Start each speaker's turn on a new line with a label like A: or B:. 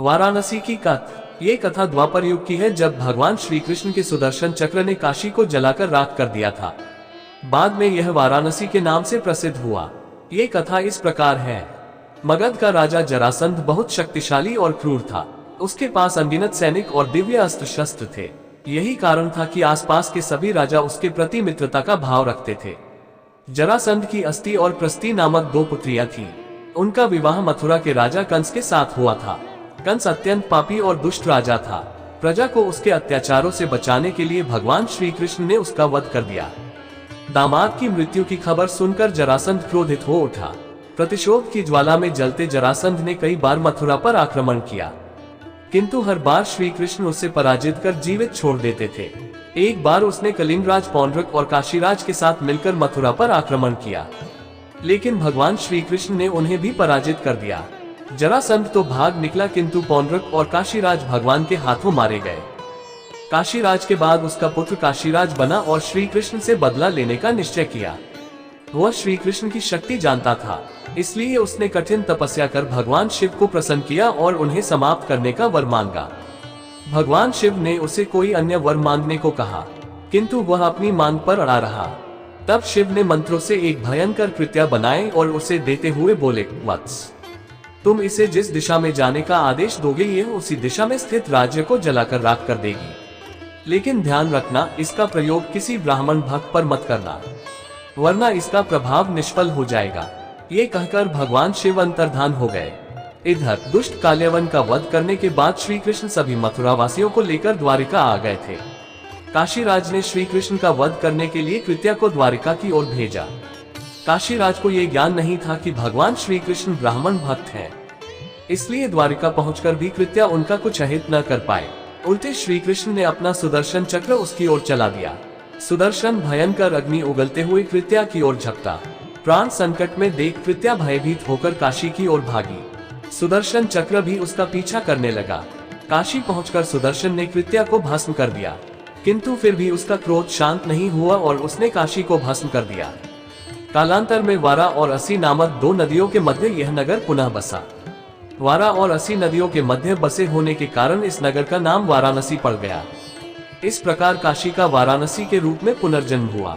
A: वाराणसी की कथा। ये कथा द्वापर युग की है, जब भगवान श्री कृष्ण के सुदर्शन चक्र ने काशी को जलाकर राख कर दिया था। बाद में यह वाराणसी के नाम से प्रसिद्ध हुआ। ये कथा इस प्रकार है। मगध का राजा जरासंध बहुत शक्तिशाली और क्रूर था। उसके पास अनगिनत सैनिक और दिव्य अस्त्र शस्त्र थे। यही कारण था कि आसपास के सभी राजा उसके प्रति मित्रता का भाव रखते थे। जरासंध की अस्ति और प्रस्ति नामक दो पुत्रियां थीं। उनका विवाह मथुरा के राजा कंस के साथ हुआ था। कंस अत्यंत पापी और दुष्ट राजा था। प्रजा को उसके अत्याचारों से बचाने के लिए भगवान श्री कृष्ण ने उसका वध कर दिया। दामाद की मृत्यु की खबर सुनकर जरासंध क्रोधित हो उठा। प्रतिशोध की ज्वाला में जलते जरासंध ने कई बार मथुरा पर आक्रमण किया, किंतु हर बार श्री कृष्ण उसे पराजित कर जीवित छोड़ देते थे। एक बार उसने कलिंगराज पौंड्रक और काशीराज के साथ मिलकर मथुरा पर आक्रमण किया, लेकिन भगवान श्री कृष्ण ने उन्हें भी पराजित कर दिया। जरासंध तो भाग निकला, किंतु पौंड्रक और काशीराज भगवान के हाथों मारे गए। काशीराज के बाद उसका पुत्र काशीराज बना और श्री कृष्ण से बदला लेने का निश्चय किया। वह श्री कृष्ण की शक्ति जानता था, इसलिए उसने कठिन तपस्या कर भगवान शिव को प्रसन्न किया और उन्हें समाप्त करने का वर मांगा। भगवान शिव ने उसे कोई अन्य वर मांगने को कहा, किंतु वह अपनी मांग पर अड़ा रहा। तब शिव ने मंत्रों से एक भयंकर कृत्या बनाए और उसे देते हुए बोले, वत्स, तुम इसे जिस दिशा में जाने का आदेश दोगे, यह उसी दिशा में स्थित राज्य को जलाकर राख कर देगी। लेकिन ध्यान रखना, इसका प्रयोग किसी ब्राह्मण भक्त पर मत करना, वरना इसका प्रभाव निष्फल हो जाएगा। ये कहकर भगवान शिव अंतर्धान हो गए। इधर दुष्ट काल्यवन का वध करने के बाद श्री कृष्ण सभी मथुरा वासियों को लेकर द्वारिका आ गए थे। काशीराज ने श्री कृष्ण का वध करने के लिए कृत्या को द्वारिका की ओर भेजा। काशीराज को यह ज्ञान नहीं था कि भगवान श्री कृष्ण ब्राह्मण भक्त हैं, इसलिए द्वारिका पहुंचकर भी कृत्या उनका कुछ अहित न कर पाए। उल्टे श्री कृष्ण ने अपना सुदर्शन चक्र उसकी ओर चला दिया। सुदर्शन भयंकर अग्नि उगलते हुए कृत्या की ओर झपटा। प्राण संकट में देख कृत्या भयभीत होकर काशी की ओर भागी। सुदर्शन चक्र भी उसका पीछा करने लगा। काशी पहुंचकर सुदर्शन ने कृत्या को भस्म कर दिया, किंतु फिर भी उसका क्रोध शांत नहीं हुआ और उसने काशी को भस्म कर दिया। कालांतर में वारा और असी नामक दो नदियों के मध्य यह नगर पुनः बसा। वारा और असी नदियों के मध्य बसे होने के कारण इस नगर का नाम वाराणसी पड़ गया। इस प्रकार काशी का वाराणसी के रूप में पुनर्जन्म हुआ।